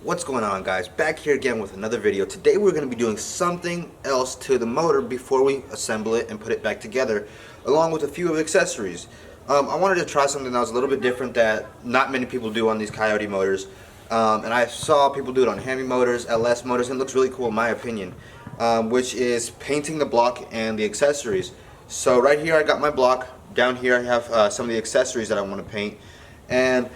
What's going on, guys? Back here again with another video. Today we're going to be doing something else to the motor before we assemble it and put it back together, along with a few accessories. I wanted to try something that was a little bit different that not many people do on these Coyote motors, and I saw people do it on Hemi motors, LS motors, and it looks really cool in my opinion, which is painting the block and the accessories. So right here I got my block. Down here I have some of the accessories that I want to paint, and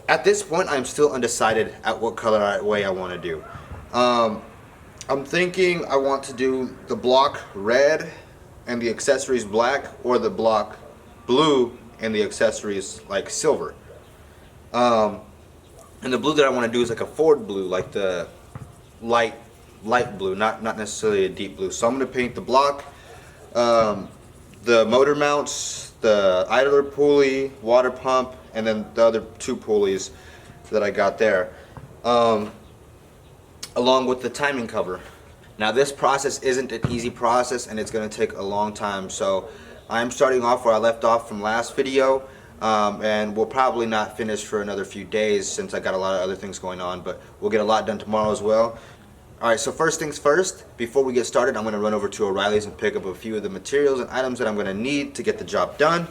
at this point, I'm still undecided at what color way I want to do. I'm thinking I want to do the block red and the accessories black, or the block blue and the accessories like silver. And the blue that I want to do is like a Ford blue, like the light blue, not necessarily a deep blue. So I'm going to paint the block, the motor mounts, the idler pulley, water pump, and then the other two pulleys that I got there, along with the timing cover. Now this process isn't an easy process, and it's going to take a long time, so I'm starting off where I left off from last video, and we'll probably not finish for another few days since I got a lot of other things going on, but we'll get a lot done tomorrow as well. Alright, so first things first, before we get started, I'm going to run over to O'Reilly's and pick up a few of the materials and items that I'm going to need to get the job done,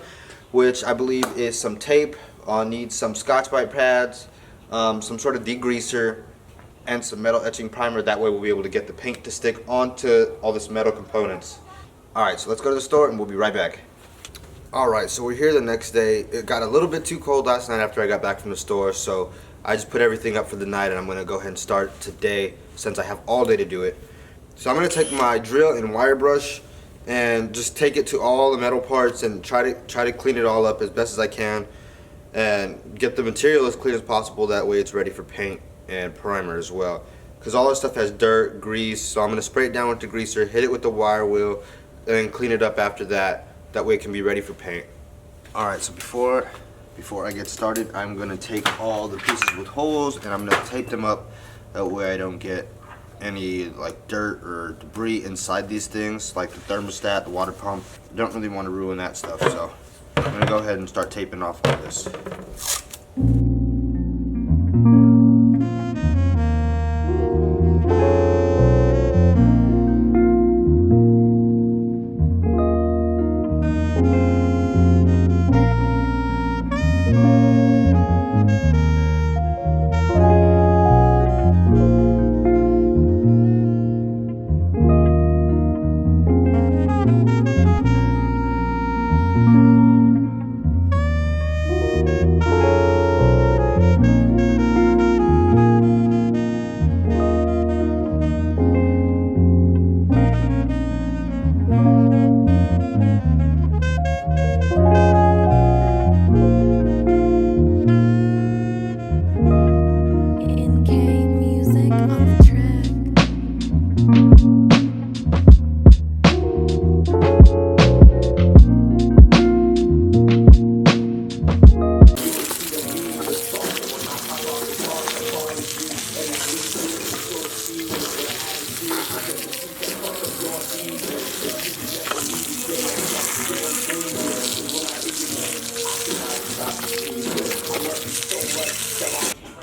which I believe is some tape. I'll need some Scotch-Brite pads, some sort of degreaser, and some metal etching primer. That way we'll be able to get the paint to stick onto all this metal components. Alright, so let's go to the store and we'll be right back. Alright, so we're here the next day. It got a little bit too cold last night after I got back from the store, so I just put everything up for the night, and I'm going to go ahead and start today since I have all day to do it. So I'm going to take my drill and wire brush and just take it to all the metal parts and try to clean it all up as best as I can and get the material as clean as possible. That way it's ready for paint and primer as well, because all this stuff has dirt, grease. So I'm going to spray it down with the greaser, hit it with the wire wheel, and then clean it up after that. That way it can be ready for paint. Alright, so before I get started, I'm going to take all the pieces with holes and I'm going to tape them up. That way I don't get any like dirt or debris inside these things, like the thermostat, the water pump. Don't really want to ruin that stuff, so I'm going to go ahead and start taping off all this.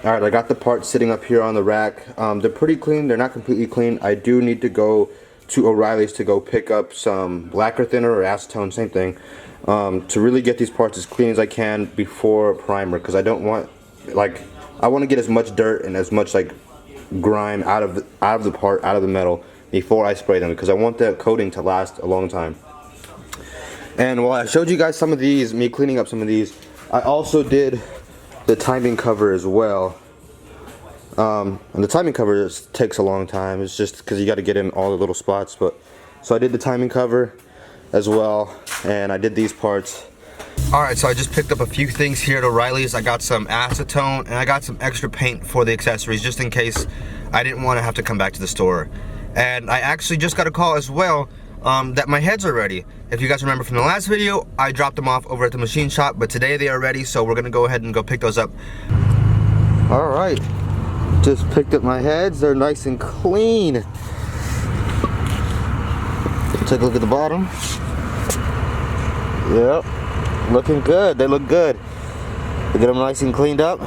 Alright, I got the parts sitting up here on the rack. They're pretty clean. They're not completely clean. I do need to go to O'Reilly's to go pick up some lacquer thinner or acetone, same thing, to really get these parts as clean as I can before primer, because I don't want, like, I want to get as much dirt and as much like grime out of the part, out of the metal, before I spray them, because I want that coating to last a long time. And while I showed you guys some of these, me cleaning up some of these, I also did the timing cover as well. And the timing cover takes a long time. It's just because you got to get in all the little spots. But so I did the timing cover as well, and I did these parts. Alright, so I just picked up a few things here at O'Reilly's. I got some acetone and I got some extra paint for the accessories, just in case I didn't want to have to come back to the store. And I actually just got a call as well that my heads are ready. If you guys remember from the last video, I dropped them off over at the machine shop, but today they are ready, so we're gonna go ahead and go pick those up. Alright, just picked up my heads. They're nice and clean. Take a look at the bottom. Yep, looking good. They look good. We get them nice and cleaned up.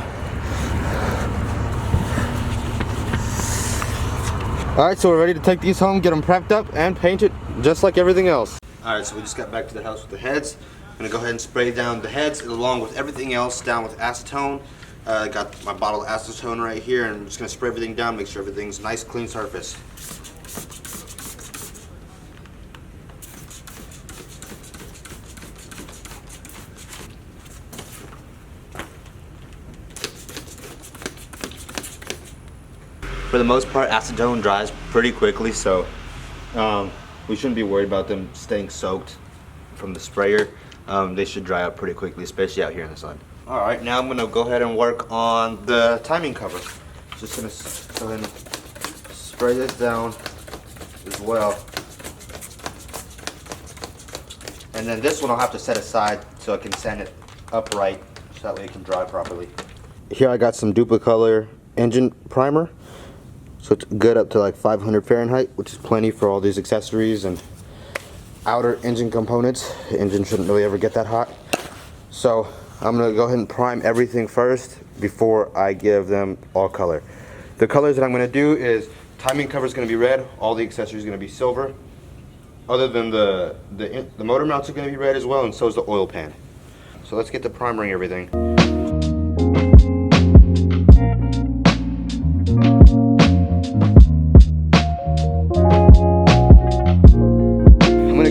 Alright, so we're ready to take these home, get them prepped up, and paint it just like everything else. Alright, so we just got back to the house with the heads. I'm going to go ahead and spray down the heads along with everything else down with acetone. I got my bottle of acetone right here, and I'm just going to spray everything down, make sure everything's nice, clean surface. For the most part, acetone dries pretty quickly, so we shouldn't be worried about them staying soaked from the sprayer. They should dry up pretty quickly, especially out here in the sun. All right, now I'm gonna go ahead and work on the timing cover. Just gonna go ahead and spray this down as well. And then this one I'll have to set aside so I can sand it upright, so that way it can dry properly. Here I got some Duplicolor engine primer. So it's good up to like 500 Fahrenheit, which is plenty for all these accessories and outer engine components. The engine shouldn't really ever get that hot. So I'm gonna go ahead and prime everything first before I give them all color. The colors that I'm gonna do is timing cover is gonna be red, all the accessories are gonna be silver. Other than the motor mounts are gonna be red as well, and so is the oil pan. So let's get to primering everything.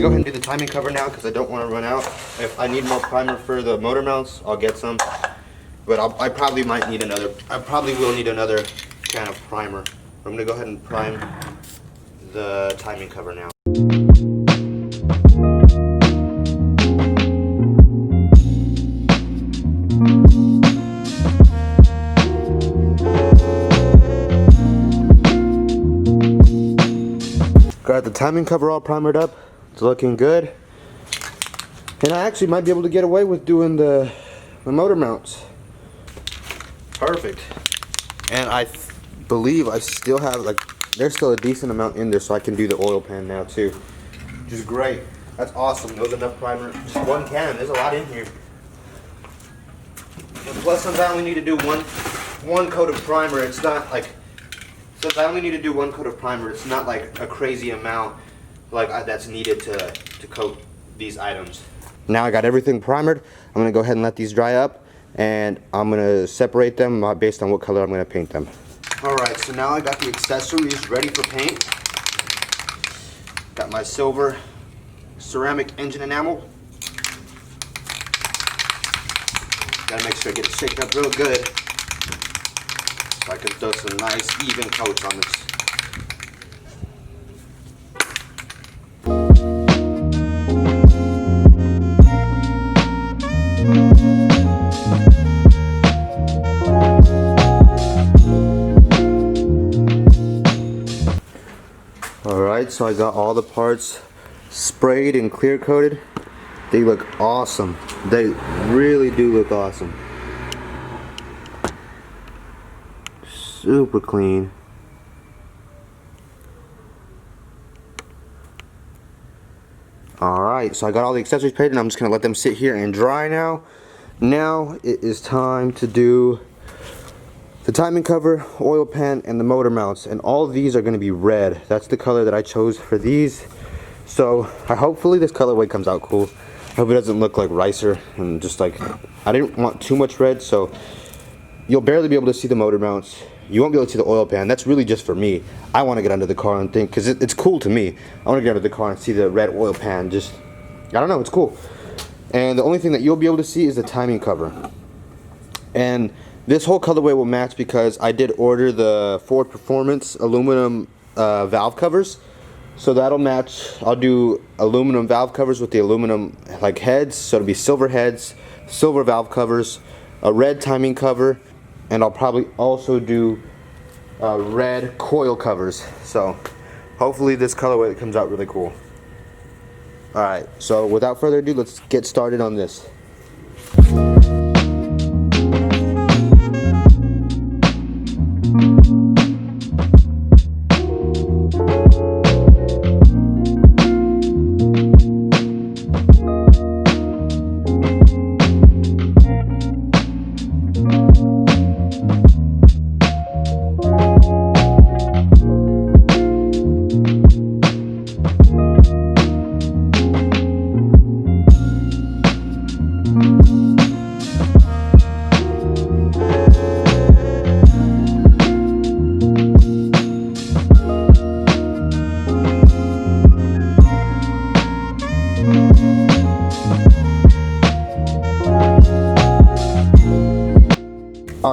Go ahead and do the timing cover now because I don't want to run out. If I need more primer for the motor mounts, I'll get some. But I probably might need another. I probably will need another can of primer. I'm gonna go ahead and prime the timing cover now. Got the timing cover all primered up. It's looking good, and I actually might be able to get away with doing the motor mounts. Perfect. And I believe I still have, like, there's still a decent amount in there, so I can do the oil pan now too, which is great. That's awesome. There's enough primer. Just one can. There's a lot in here. And plus, since I only need to do one coat of primer, it's not like, since I only need to do one coat of primer, it's not like a crazy amount like that's needed to coat these items. Now I got everything primered. I'm gonna go ahead and let these dry up, and I'm gonna separate them based on what color I'm gonna paint them. All right, so now I got the accessories ready for paint. Got my silver ceramic engine enamel. Gotta make sure I get it shaked up real good so I can throw some nice even coats on this. Alright, so I got all the parts sprayed and clear coated. They look awesome. They really do look awesome. Super clean. Alright, so I got all the accessories painted, and I'm just going to let them sit here and dry now. Now it is time to do the timing cover, oil pan, and the motor mounts, and all of these are going to be red. That's the color that I chose for these. So hopefully this colorway comes out cool. I hope it doesn't look like ricer and just like, I didn't want too much red, so you'll barely be able to see the motor mounts. You won't be able to see the oil pan. That's really just for me. I want to get under the car and think, because it's cool to me. I want to get under the car and see the red oil pan. Just, I don't know, it's cool. And the only thing that you'll be able to see is the timing cover. And this whole colorway will match because I did order the Ford Performance aluminum valve covers. So that'll match. I'll do aluminum valve covers with the aluminum like heads. So it'll be silver heads, silver valve covers, a red timing cover, and I'll probably also do red coil covers. So hopefully this colorway comes out really cool. Alright, so without further ado, let's get started on this.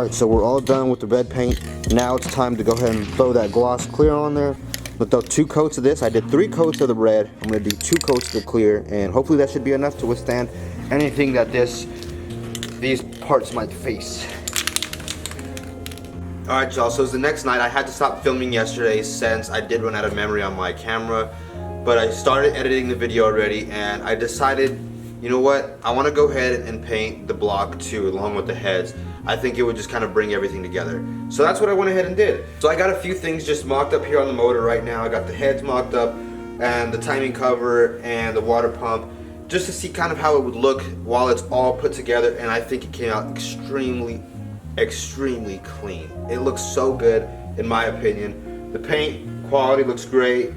Alright, so we're all done with the red paint. Now it's time to go ahead and throw that gloss clear on there. We'll throw 2 coats of this. I did 3 coats of the red. I'm going to do 2 coats of the clear, and hopefully that should be enough to withstand anything that these parts might face. Alright y'all, so it's the next night. I had to stop filming yesterday since I did run out of memory on my camera, but I started editing the video already, and I decided, you know what, I want to go ahead and paint the block too along with the heads. I think it would just kind of bring everything together. So that's what I went ahead and did. So I got a few things just mocked up here on the motor right now. I got the heads mocked up and the timing cover and the water pump, just to see kind of how it would look while it's all put together, and I think it came out extremely clean. It looks so good in my opinion. The paint quality looks great.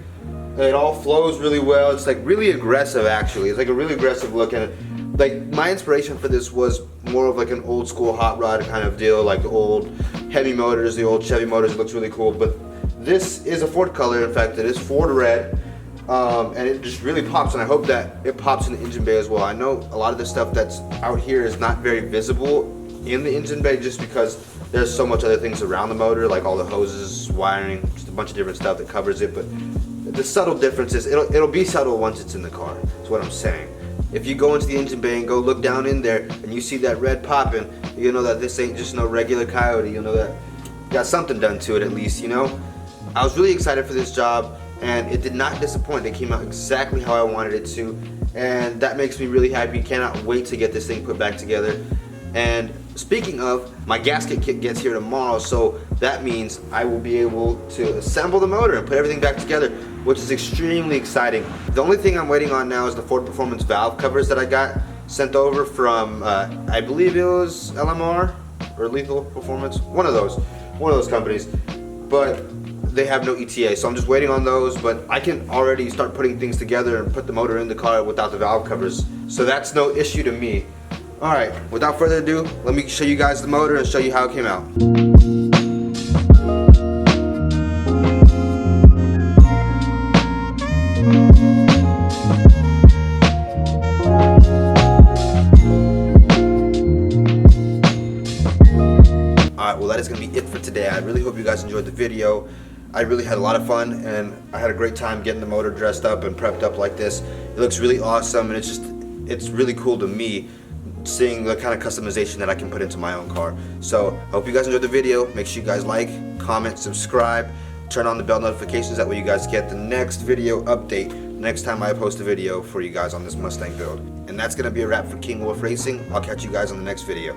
It all flows really well. It's like really aggressive actually. It's like a really aggressive look, and like my inspiration for this was more of like an old school hot rod kind of deal, like the old Hemi motors, the old Chevy motors. It looks really cool, but this is a Ford color. In fact, it is Ford red, and it just really pops, and I hope that it pops in the engine bay as well. I know a lot of the stuff that's out here is not very visible in the engine bay just because there's so much other things around the motor, like all the hoses, wiring, just a bunch of different stuff that covers it, but the subtle differences, it'll be subtle once it's in the car. That's what I'm saying. If you go into the engine bay and go look down in there and you see that red popping, you know that this ain't just no regular Coyote. You know that got something done to it at least, you know? I was really excited for this job, and it did not disappoint. It came out exactly how I wanted it to, and that makes me really happy. Cannot wait to get this thing put back together. And speaking of, my gasket kit gets here tomorrow, so that means I will be able to assemble the motor and put everything back together, which is extremely exciting. The only thing I'm waiting on now is the Ford Performance valve covers that I got sent over from, I believe it was LMR or Lethal Performance, one of those companies, but they have no ETA, so I'm just waiting on those. But I can already start putting things together and put the motor in the car without the valve covers, so that's no issue to me. Alright, without further ado, let me show you guys the motor and show you how it came out. Alright, well that is going to be it for today. I really hope you guys enjoyed the video. I really had a lot of fun, and I had a great time getting the motor dressed up and prepped up like this. It looks really awesome, and it's really cool to me seeing the kind of customization that I can put into my own car. So I hope you guys enjoyed the video. Make sure you guys like, comment, subscribe, turn on the bell notifications. That way you guys get the next video update next time I post a video for you guys on this Mustang build. And that's going to be a wrap for King Wolf Racing. I'll catch you guys on the next video.